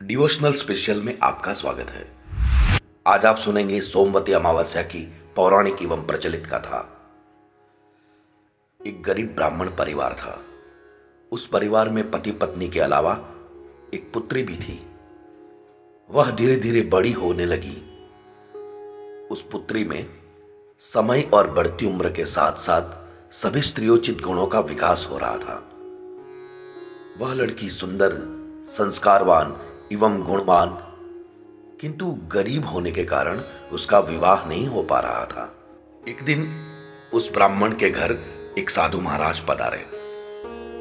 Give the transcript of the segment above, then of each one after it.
Devotional special में आपका स्वागत है। आज आप सुनेंगे सोमवती अमावस्या की पौराणिक एवं प्रचलित कथा। एक गरीब ब्राह्मण परिवार था। उस परिवार में पति पत्नी के अलावा एक पुत्री भी थी। वह धीरे धीरे बड़ी होने लगी। उस पुत्री में समय और बढ़ती उम्र के साथ साथ सभी स्त्रियोचित गुणों का विकास हो रहा था। वह लड़की सुंदर, संस्कारवान एवं गुणवान, किंतु गरीब होने के कारण उसका विवाह नहीं हो पा रहा था। एक दिन उस ब्राह्मण के घर एक साधु महाराज पधारे।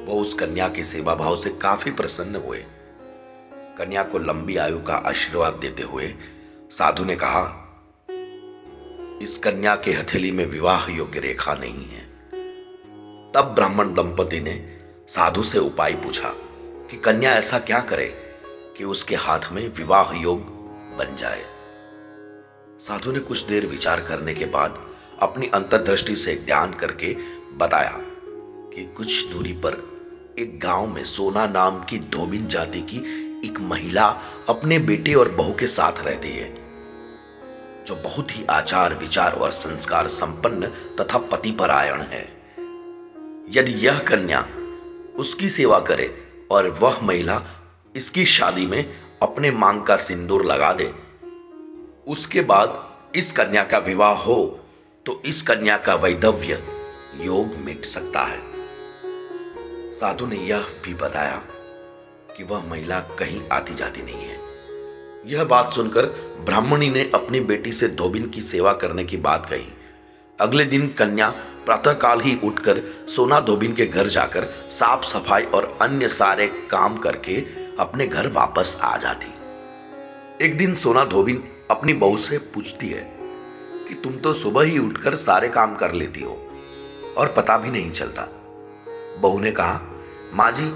वो उस कन्या की सेवा भाव से काफी प्रसन्न हुए। कन्या को लंबी आयु का आशीर्वाद देते हुए साधु ने कहा, इस कन्या के हथेली में विवाह योग्य रेखा नहीं है। तब ब्राह्मण दंपति ने साधु से उपाय पूछा कि कन्या ऐसा क्या करे कि उसके हाथ में विवाह योग बन जाए। साधु ने कुछ देर विचार करने के बाद अपनी अंतर्दृष्टि से ध्यान करके बताया कि कुछ दूरी पर एक गांव में सोना नाम की धोबिन जाति की एक महिला अपने बेटे और बहू के साथ रहती है, जो बहुत ही आचार विचार और संस्कार संपन्न तथा पतिपरायण है। यदि यह कन्या उसकी सेवा करे और वह महिला इसकी शादी में अपने मांग का सिंदूर लगा दे, उसके बाद इस कन्या का विवाह हो तो इस कन्या का वैधव्य योग मिट सकता है। साधु ने यह भी बताया कि वह महिला कहीं आती जाती नहीं है। यह बात सुनकर ब्राह्मणी ने अपनी बेटी से धोबिन की सेवा करने की बात कही। अगले दिन कन्या प्रातःकाल ही उठकर सोना धोबिन के घर जाकर साफ सफाई और अन्य सारे काम करके अपने घर वापस आ जाती। एक दिन सोना धोबिन अपनी बहू से पूछती है कि तुम तो सुबह ही उठकर सारे काम कर लेती हो और पता भी नहीं चलता। बहू ने कहा, माँ जी,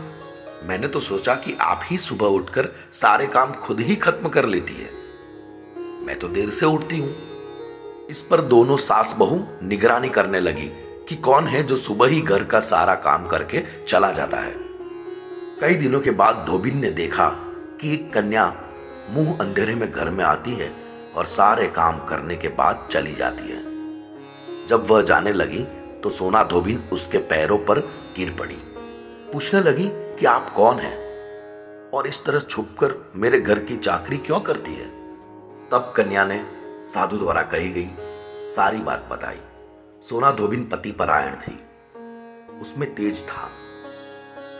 मैंने तो सोचा कि आप ही सुबह उठकर सारे काम खुद ही खत्म कर लेती है। मैं तो देर से उठती हूं। इस पर दोनों सास बहू निगरानी करने लगी कि कौन है जो सुबह ही घर का सारा काम करके चला जाता है। कई दिनों के बाद धोबिन ने देखा कि एक कन्या मुंह अंधेरे में घर में आती है और सारे काम करने के बाद चली जाती है। जब वह जाने लगी तो सोना धोबिन उसके पैरों पर गिर पड़ी। पूछने लगी कि आप कौन हैं और इस तरह छुपकर मेरे घर की चाकरी क्यों करती है। तब कन्या ने साधु द्वारा कही गई सारी बात बताई। सोना धोबिन पति परायण थी, उसमें तेज था।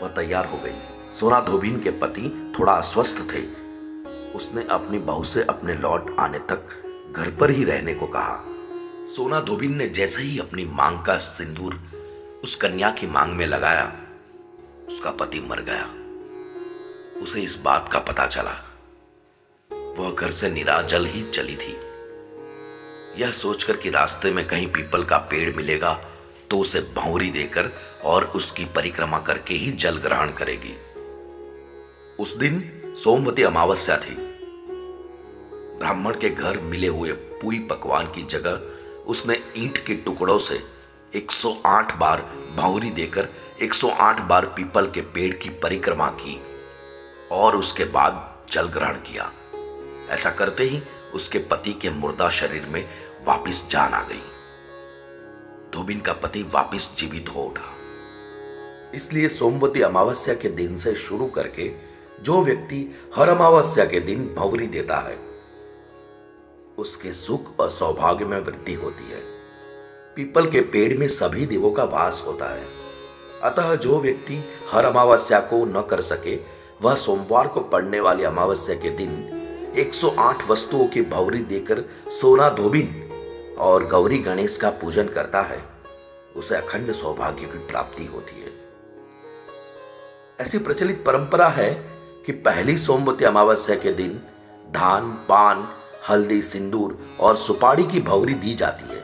वह तैयार हो गई। सोना धोबिन के पति थोड़ा अस्वस्थ थे। उसने अपनी बहू से अपने लौट आने तक घर पर ही रहने को कहा। सोना धोबिन ने जैसे ही अपनी मांग का सिंदूर उस कन्या की मांग में लगाया, उसका पति मर गया। उसे इस बात का पता चला। वह घर से निराजल ही चली थी, यह सोचकर कि रास्ते में कहीं पीपल का पेड़ मिलेगा तो उसे भंवरी देकर और उसकी परिक्रमा करके ही जल ग्रहण करेगी। उस दिन सोमवती अमावस्या थी। ब्राह्मण के घर मिले हुए पूरी पकवान की जगह उसने ईंट के टुकड़ों से 108 बार भंवरी देकर 108 बार पीपल के पेड़ की परिक्रमा की और उसके बाद जल ग्रहण किया। ऐसा करते ही उसके पति के मुर्दा शरीर में वापिस जान आ गई। धोबिन का पति वापिस जीवित हो उठा। इसलिए सोमवती अमावस्या के दिन से शुरू करके जो व्यक्ति हर अमावस्या के दिन भंवरी देता है, उसके सुख और सौभाग्य में वृद्धि होती है। पीपल के पेड़ में सभी देवों का वास होता है। अतः जो व्यक्ति हर अमावस्या को न कर सके, वह सोमवार को पड़ने वाली अमावस्या के दिन 108 वस्तुओं की भंवरी देकर सोना धोबिन और गौरी गणेश का पूजन करता है, उसे अखंड सौभाग्य की प्राप्ति होती है। ऐसी प्रचलित परंपरा है कि पहली सोमवती अमावस्या के दिन धान, पान, हल्दी, सिंदूर और सुपारी की भंवरी दी जाती है।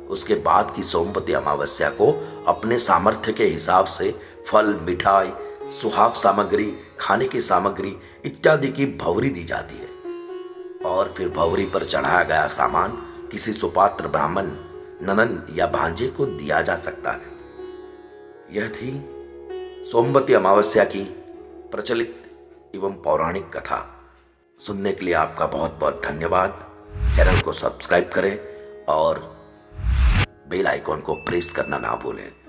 उसके बाद की सोमवती अमावस्या को अपने सामर्थ्य के हिसाब से फल, मिठाई, सुहाग सामग्री, खाने की सामग्री इत्यादि की भंवरी दी जाती है और फिर भंवरी पर चढ़ाया गया सामान किसी सुपात्र ब्राह्मण, ननन या भांजे को दिया जा सकता है। यह थी सोमवती अमावस्या की प्रचलित एवं पौराणिक कथा। सुनने के लिए आपका बहुत बहुत धन्यवाद। चैनल को सब्सक्राइब करें और बेल आइकॉन को प्रेस करना ना भूलें।